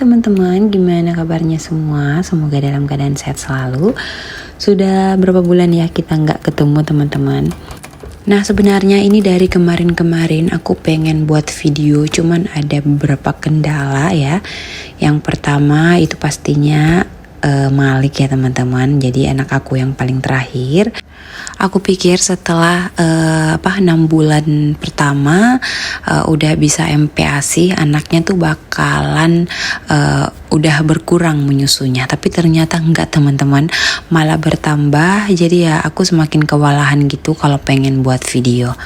Teman-teman, gimana kabarnya semua? Semoga dalam keadaan sehat selalu. Sudah berapa bulan ya kita nggak ketemu teman-teman? Nah sebenarnya ini dari kemarin-kemarin aku pengen buat video, cuman ada beberapa kendala ya. Yang pertama itu pastinya Malik ya teman-teman. Jadi anak aku yang paling terakhir. Aku pikir setelah 6 bulan pertama udah bisa MPASI, anaknya tuh bakalan udah berkurang menyusunya. Tapi ternyata enggak teman-teman, malah bertambah. Jadi ya aku semakin kewalahan gitu kalau pengen buat video.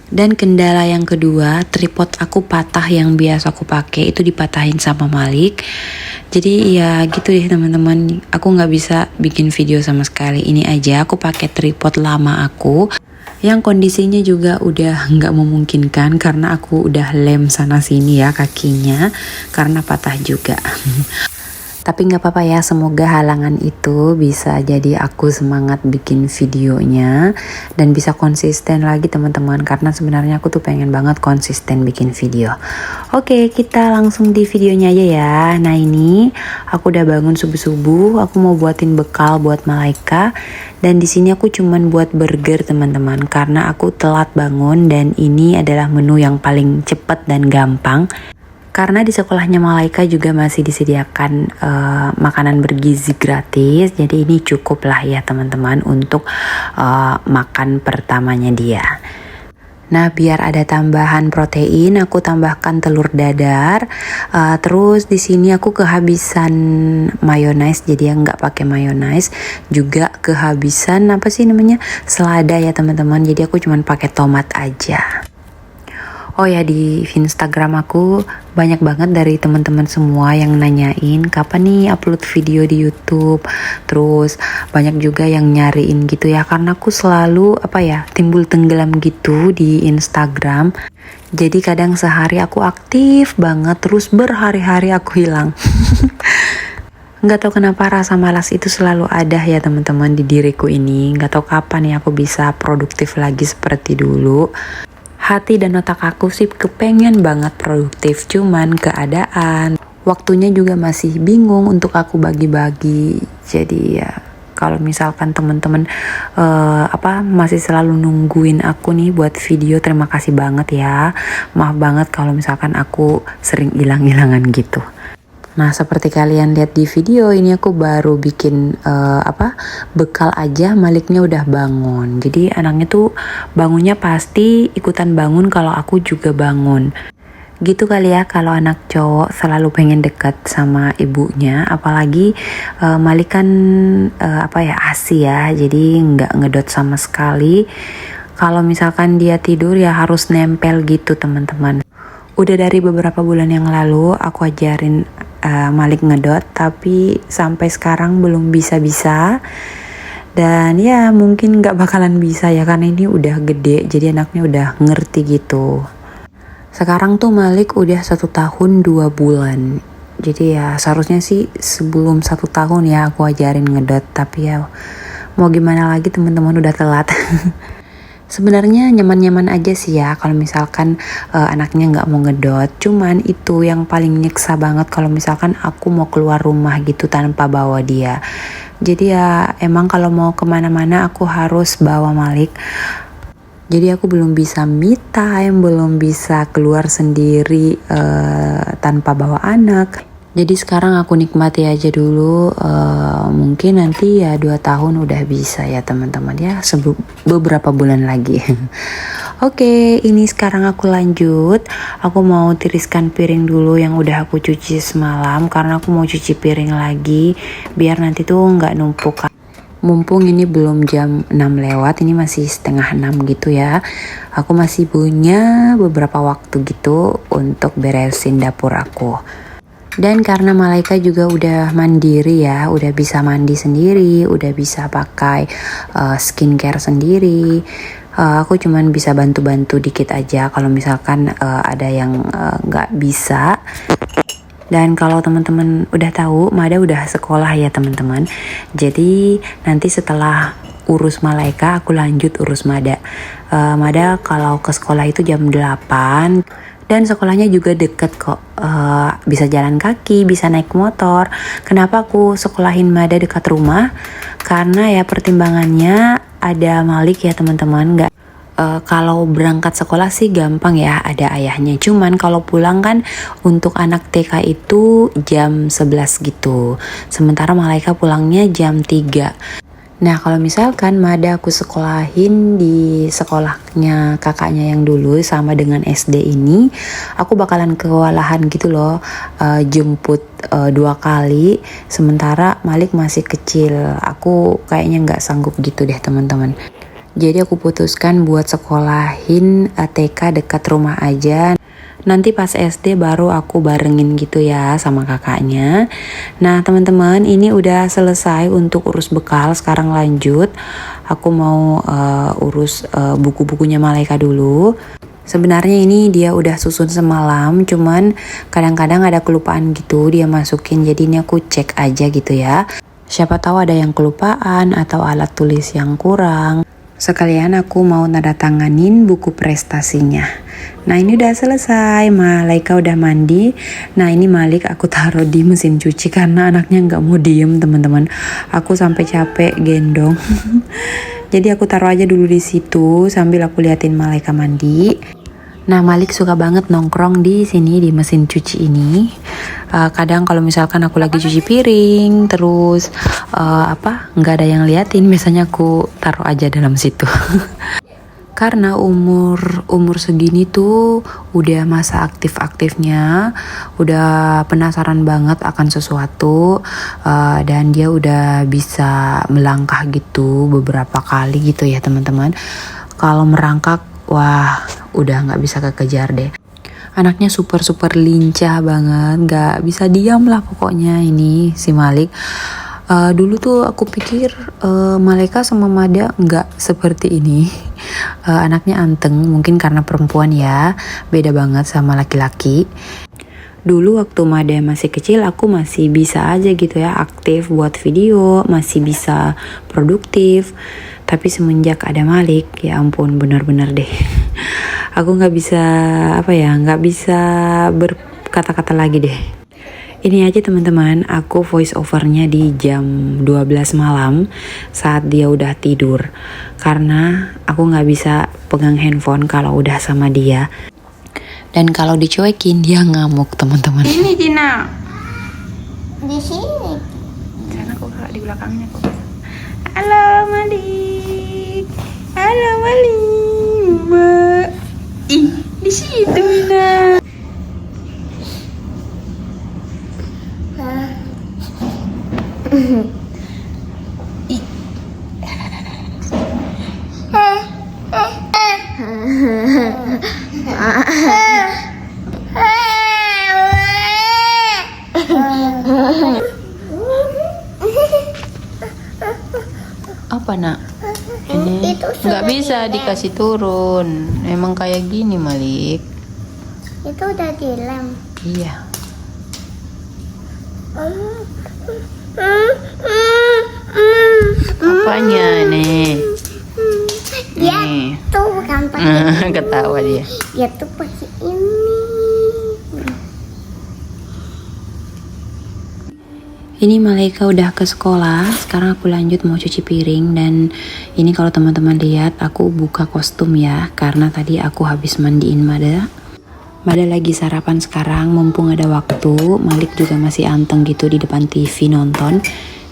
Dan kendala yang kedua, tripod aku patah yang biasa aku pakai itu dipatahin sama Malik. Jadi ya gitu deh teman-teman, aku nggak bisa bikin video sama sekali. Ini aja aku pakai tripod lama aku yang kondisinya juga udah nggak memungkinkan karena aku udah lem sana sini ya kakinya karena patah juga. Tapi nggak apa-apa ya, semoga halangan itu bisa jadi aku semangat bikin videonya dan bisa konsisten lagi teman-teman, karena sebenarnya aku tuh pengen banget konsisten bikin video. Oke, kita langsung di videonya aja ya. Nah ini aku udah bangun subuh-subuh, aku mau buatin bekal buat Malaika. Dan di sini aku cuman buat burger teman-teman, karena aku telat bangun dan ini adalah menu yang paling cepat dan gampang. Karena di sekolahnya Malaika juga masih disediakan makanan bergizi gratis, jadi ini cukup lah ya teman-teman untuk makan pertamanya dia. Nah biar ada tambahan protein, aku tambahkan telur dadar. Terus di sini aku kehabisan mayones, jadi ya nggak pakai mayones. Juga kehabisan apa sih namanya, selada ya teman-teman. Jadi aku cuma pakai tomat aja. Oh ya, di Instagram aku banyak banget dari teman-teman semua yang nanyain kapan nih upload video di YouTube. Terus banyak juga yang nyariin gitu ya, karena aku selalu timbul tenggelam gitu di Instagram. Jadi kadang sehari aku aktif banget, terus berhari-hari aku hilang. Nggak tahu kenapa rasa malas itu selalu ada ya teman-teman di diriku ini. Nggak tahu kapan ya aku bisa produktif lagi seperti dulu. Hati dan otak aku sih kepengen banget produktif, cuman keadaan, waktunya juga masih bingung untuk aku bagi-bagi. Jadi ya kalau misalkan teman-teman masih selalu nungguin aku nih buat video, terima kasih banget ya. Maaf banget kalau misalkan aku sering hilang-hilangan gitu. Nah seperti kalian lihat di video ini, aku baru bikin bekal aja, Maliknya udah bangun. Jadi anaknya tuh bangunnya pasti ikutan bangun kalau aku juga bangun. Gitu kali ya kalau anak cowok selalu pengen dekat sama ibunya, apalagi Malik kan ASI ya, jadi nggak ngedot sama sekali. Kalau misalkan dia tidur ya harus nempel gitu teman-teman. Udah dari beberapa bulan yang lalu aku ajarin Malik ngedot, tapi sampai sekarang belum bisa-bisa. Dan ya mungkin gak bakalan bisa ya, karena ini udah gede, jadi anaknya udah ngerti gitu. Sekarang tuh Malik udah 1 tahun 2 bulan. Jadi ya seharusnya sih sebelum 1 tahun ya aku ajarin ngedot, tapi ya mau gimana lagi teman-teman, udah telat. Sebenarnya nyaman-nyaman aja sih ya kalau misalkan anaknya nggak mau ngedot. Cuman itu yang paling nyiksa banget kalau misalkan aku mau keluar rumah gitu tanpa bawa dia. Jadi ya emang kalau mau kemana-mana aku harus bawa Malik. Jadi aku belum bisa me time, belum bisa keluar sendiri tanpa bawa anak. Jadi sekarang aku nikmati aja dulu, mungkin nanti ya 2 tahun udah bisa ya teman-teman ya, beberapa bulan lagi. Oke, ini sekarang aku lanjut. Aku mau tiriskan piring dulu yang udah aku cuci semalam, karena aku mau cuci piring lagi, biar nanti tuh nggak numpuk. Mumpung ini belum jam 6 lewat, ini masih setengah 6 gitu ya. Aku masih punya beberapa waktu gitu untuk beresin dapur aku. Dan karena Malaika juga udah mandiri ya, udah bisa mandi sendiri, udah bisa pakai skincare sendiri. Aku cuman bisa bantu-bantu dikit aja kalau misalkan ada yang nggak bisa. Dan kalau teman-teman udah tahu, Mada udah sekolah ya teman-teman. Jadi nanti setelah urus Malaika, aku lanjut urus Mada. Mada kalau ke sekolah itu jam 8. Dan sekolahnya juga deket kok, bisa jalan kaki, bisa naik motor. Kenapa aku sekolahin Mada dekat rumah? Karena ya pertimbangannya ada Malik ya teman-teman. Kalau berangkat sekolah sih gampang ya, ada ayahnya. Cuman kalau pulang kan untuk anak TK itu jam 11 gitu. Sementara Malaika pulangnya jam 3. Nah kalau misalkan Mada aku sekolahin di sekolahnya kakaknya yang dulu sama dengan SD ini, aku bakalan kewalahan gitu loh, jemput 2 kali. Sementara Malik masih kecil, aku kayaknya nggak sanggup gitu deh teman-teman. Jadi aku putuskan buat sekolahin TK dekat rumah aja. Nanti pas SD baru aku barengin gitu ya sama kakaknya. Nah teman-teman, ini udah selesai untuk urus bekal. Sekarang lanjut, aku mau urus buku-bukunya Malaika dulu. Sebenarnya ini dia udah susun semalam, cuman kadang-kadang ada kelupaan gitu dia masukin. Jadi ini aku cek aja gitu ya. Siapa tahu ada yang kelupaan atau alat tulis yang kurang. Sekalian aku mau tanda tanganin buku prestasinya. Nah ini udah selesai, Malaika udah mandi. Nah ini Malik aku taruh di mesin cuci karena anaknya nggak mau diem teman-teman. Aku sampai capek gendong. Jadi aku taruh aja dulu di situ sambil aku liatin Malaika mandi. Nah Malik suka banget nongkrong di sini di mesin cuci ini. Kadang kalau misalkan aku lagi cuci piring, terus nggak ada yang liatin, biasanya aku taruh aja dalam situ. Karena umur segini tuh udah masa aktif-aktifnya, udah penasaran banget akan sesuatu, dan dia udah bisa melangkah gitu beberapa kali gitu ya teman-teman. Kalau merangkak, wah udah nggak bisa kekejar deh. Anaknya super lincah banget, nggak bisa diam lah pokoknya ini si Malik. Dulu tuh aku pikir Malaika sama Mada nggak seperti ini. Anaknya anteng, mungkin karena perempuan ya, beda banget sama laki-laki. Dulu waktu Mada masih kecil aku masih bisa aja gitu ya, aktif buat video, masih bisa produktif. Tapi semenjak ada Malik, ya ampun bener-bener deh. Aku nggak bisa berkata-kata lagi deh. Ini aja teman-teman, aku voice overnya di jam 12 malam saat dia udah tidur. Karena aku nggak bisa pegang handphone kalau udah sama dia. Dan kalau dicuekin dia ngamuk teman-teman. Ini Cina. Di sini. Sana kok di belakangnya kok. Halo Malik. Halo Malik. Mbak. Ih, di situ Mina. Apa nak? Ini nggak bisa dikasih turun. Emang kayak gini Malik. Itu udah dilem. Iya. Apanya nih? Dia tuh bukan pakai Ketawa dia. Dia tuh pakai ini. Ini Malaika udah ke sekolah. Sekarang aku lanjut mau cuci piring. Dan ini kalau teman-teman lihat aku buka kostum ya, karena tadi aku habis mandiin Mada. Mada lagi sarapan sekarang, mumpung ada waktu. Malik juga masih anteng gitu di depan TV nonton.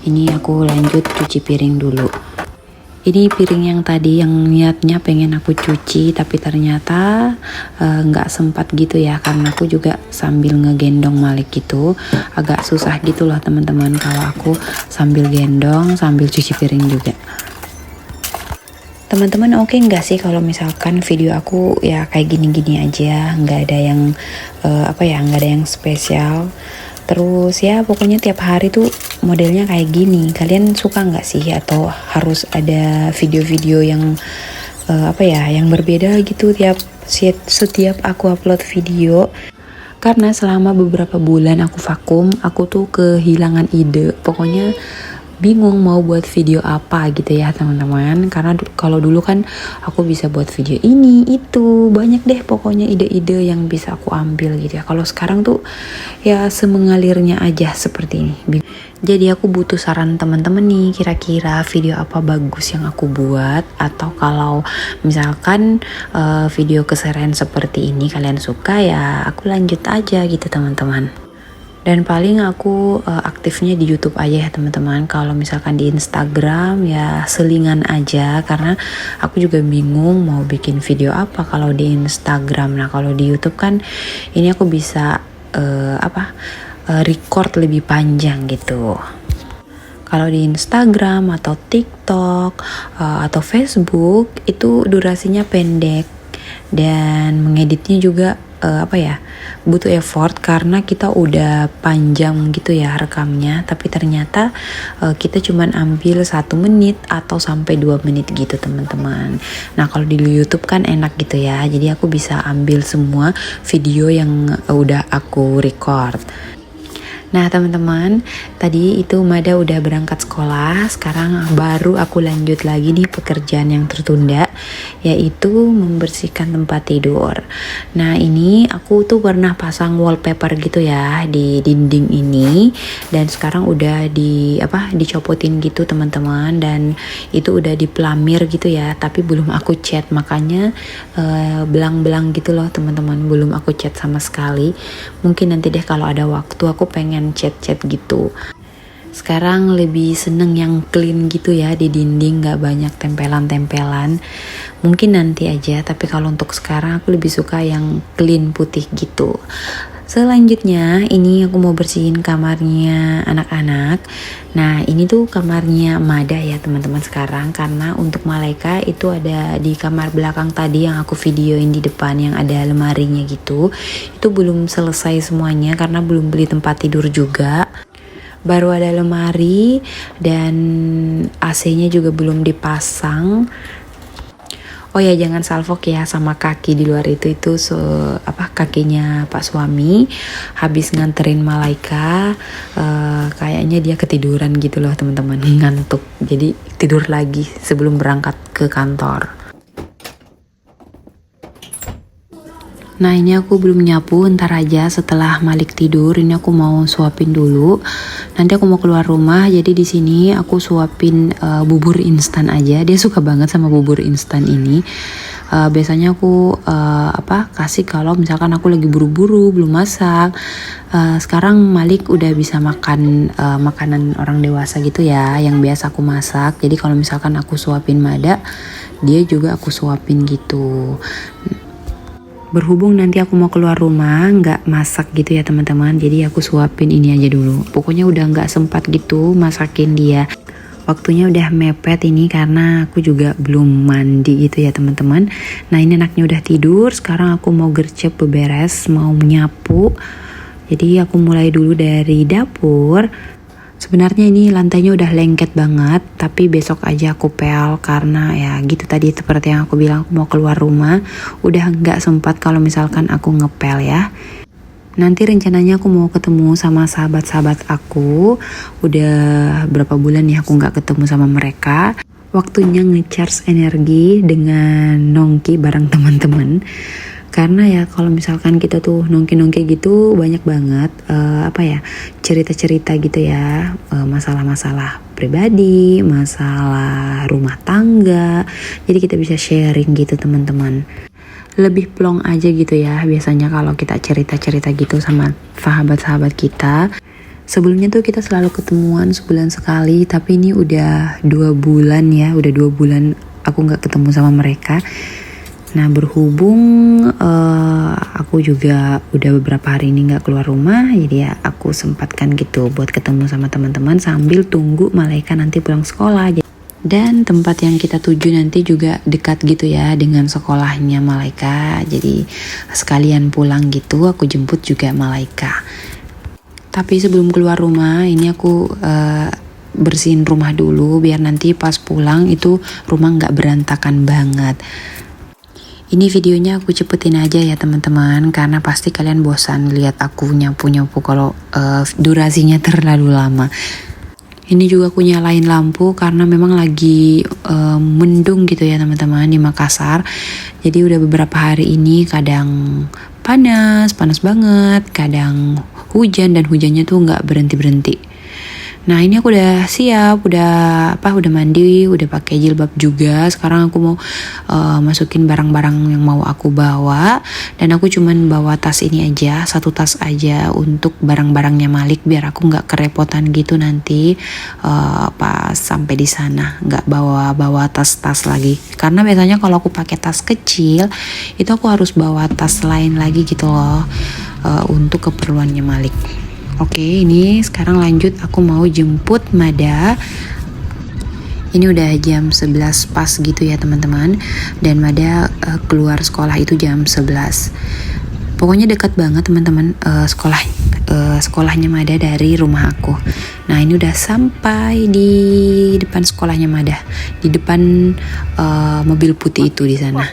Ini aku lanjut cuci piring dulu. Ini piring yang tadi yang niatnya pengen aku cuci, tapi ternyata nggak sempat gitu ya, karena aku juga sambil ngegendong Malik gitu. Agak susah gitu loh teman-teman kalau aku sambil gendong sambil cuci piring juga. Teman-teman oke nggak sih kalau misalkan video aku ya kayak gini-gini aja, nggak ada yang nggak ada yang spesial. Terus ya pokoknya tiap hari tuh modelnya kayak gini. Kalian suka nggak sih, atau harus ada video-video yang yang berbeda gitu setiap aku upload video? Karena selama beberapa bulan aku vakum, aku tuh kehilangan ide. Pokoknya bingung mau buat video apa gitu ya teman-teman. Karena kalau dulu kan aku bisa buat video ini itu, banyak deh pokoknya ide-ide yang bisa aku ambil gitu ya. Kalau sekarang tuh ya semengalirnya aja seperti ini. Jadi aku butuh saran teman-teman nih, kira-kira video apa bagus yang aku buat, atau kalau misalkan video keseruan seperti ini kalian suka ya aku lanjut aja gitu teman-teman. Dan paling aku aktifnya di YouTube aja ya teman-teman. Kalau misalkan di Instagram ya selingan aja, karena aku juga bingung mau bikin video apa kalau di Instagram. Nah kalau di YouTube kan ini aku bisa record lebih panjang gitu. Kalau di Instagram atau TikTok atau Facebook itu durasinya pendek dan mengeditnya juga butuh effort karena kita udah panjang gitu ya rekamnya, tapi ternyata kita cuman ambil 1 menit atau sampai 2 menit gitu teman-teman. Nah kalau di YouTube kan enak gitu ya, jadi aku bisa ambil semua video yang udah aku record. Nah teman-teman, tadi itu Mada udah berangkat sekolah, sekarang baru aku lanjut lagi nih pekerjaan yang tertunda, yaitu membersihkan tempat tidur. Nah ini aku tuh pernah pasang wallpaper gitu ya di dinding ini, dan sekarang udah dicopotin gitu teman-teman, dan itu udah dipelamir gitu ya, tapi belum aku cat, makanya belang-belang gitu loh teman-teman, belum aku cat sama sekali. Mungkin nanti deh kalau ada waktu aku pengen cat-cat gitu. Sekarang lebih seneng yang clean gitu ya di dinding, gak banyak tempelan-tempelan. Mungkin nanti aja, tapi kalau untuk sekarang aku lebih suka yang clean putih gitu. Selanjutnya ini aku mau bersihin kamarnya anak-anak. Nah ini tuh kamarnya Mada ya teman-teman sekarang, karena untuk Malaika itu ada di kamar belakang tadi yang aku videoin di depan yang ada lemarinya gitu. Itu belum selesai semuanya karena belum beli tempat tidur juga. Baru ada lemari dan AC-nya juga belum dipasang. Oh ya jangan salfok ya sama kaki di luar itu kakinya Pak suami habis nganterin Malaika, kayaknya dia ketiduran gitu loh teman-teman, ngantuk, jadi tidur lagi sebelum berangkat ke kantor. Nah ini aku belum nyapu, ntar aja setelah Malik tidur. Ini aku mau suapin dulu. Nanti aku mau keluar rumah, jadi di sini aku suapin bubur instan aja. Dia suka banget sama bubur instan ini. Biasanya aku kasih kalau misalkan aku lagi buru-buru belum masak. Sekarang Malik udah bisa makan makanan orang dewasa gitu ya, yang biasa aku masak. Jadi kalau misalkan aku suapin Mada, dia juga aku suapin gitu. Berhubung nanti aku mau keluar rumah nggak masak gitu ya teman-teman, jadi aku suapin ini aja dulu. Pokoknya udah nggak sempat gitu masakin dia. Waktunya udah mepet ini karena aku juga belum mandi gitu ya teman-teman. Nah ini anaknya udah tidur, sekarang aku mau gercep beberes, mau menyapu. Jadi aku mulai dulu dari dapur. Sebenarnya ini lantainya udah lengket banget, tapi besok aja aku pel karena ya gitu tadi seperti yang aku bilang, aku mau keluar rumah, udah nggak sempat kalau misalkan aku ngepel ya. Nanti rencananya aku mau ketemu sama sahabat-sahabat aku, udah berapa bulan ya aku nggak ketemu sama mereka. Waktunya ngecharge energi dengan nongki bareng teman-teman. Karena ya kalau misalkan kita tuh nongki-nongki gitu banyak banget cerita-cerita gitu ya, masalah-masalah pribadi, masalah rumah tangga. Jadi kita bisa sharing gitu teman-teman. Lebih plong aja gitu ya biasanya kalau kita cerita-cerita gitu sama sahabat-sahabat kita. Sebelumnya tuh kita selalu ketemuan sebulan sekali, tapi ini udah 2 bulan ya, udah 2 bulan aku gak ketemu sama mereka. Nah berhubung aku juga udah beberapa hari ini gak keluar rumah, jadi ya aku sempatkan gitu buat ketemu sama teman-teman sambil tunggu Malaika nanti pulang sekolah. Dan tempat yang kita tuju nanti juga dekat gitu ya dengan sekolahnya Malaika, jadi sekalian pulang gitu aku jemput juga Malaika. Tapi sebelum keluar rumah ini aku bersihin rumah dulu biar nanti pas pulang itu rumah gak berantakan banget. Ini videonya aku cepetin aja ya teman-teman, karena pasti kalian bosan lihat aku nyapu-nyapu kalau durasinya terlalu lama. Ini juga aku nyalain lampu karena memang lagi mendung gitu ya teman-teman di Makassar. Jadi udah beberapa hari ini kadang panas banget, kadang hujan dan hujannya tuh nggak berhenti-berhenti. Nah ini aku udah siap, udah mandi, udah pakai jilbab juga. Sekarang aku mau masukin barang-barang yang mau aku bawa, dan aku cuman bawa tas ini aja, satu tas aja untuk barang-barangnya Malik biar aku nggak kerepotan gitu nanti pas sampai di sana nggak bawa tas-tas lagi. Karena biasanya kalau aku pakai tas kecil itu aku harus bawa tas lain lagi gitu loh untuk keperluannya Malik. Oke, ini sekarang lanjut aku mau jemput Mada. Ini udah jam 11 pas gitu ya teman-teman. Dan Mada keluar sekolah itu jam 11. Pokoknya dekat banget teman-teman sekolahnya Mada dari rumah aku. Nah ini udah sampai di depan sekolahnya Mada, di depan mobil putih itu di sana.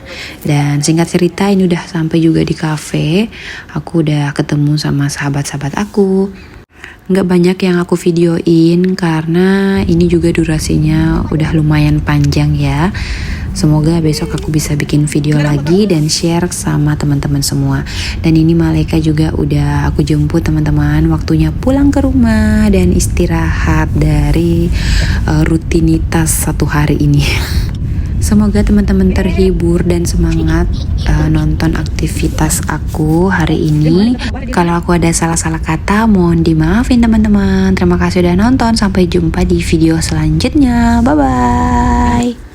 Dan singkat cerita ini udah sampai juga di cafe. Aku udah ketemu sama sahabat-sahabat aku. Nggak banyak yang aku videoin karena ini juga durasinya udah lumayan panjang ya. Semoga besok aku bisa bikin video lagi dan share sama teman-teman semua. Dan ini Malaika juga udah aku jemput teman-teman, waktunya pulang ke rumah dan istirahat dari rutinitas satu hari ini. Semoga teman-teman terhibur dan semangat nonton aktivitas aku hari ini. Kalau aku ada salah-salah kata, mohon dimaafin teman-teman. Terima kasih udah nonton. Sampai jumpa di video selanjutnya. Bye-bye.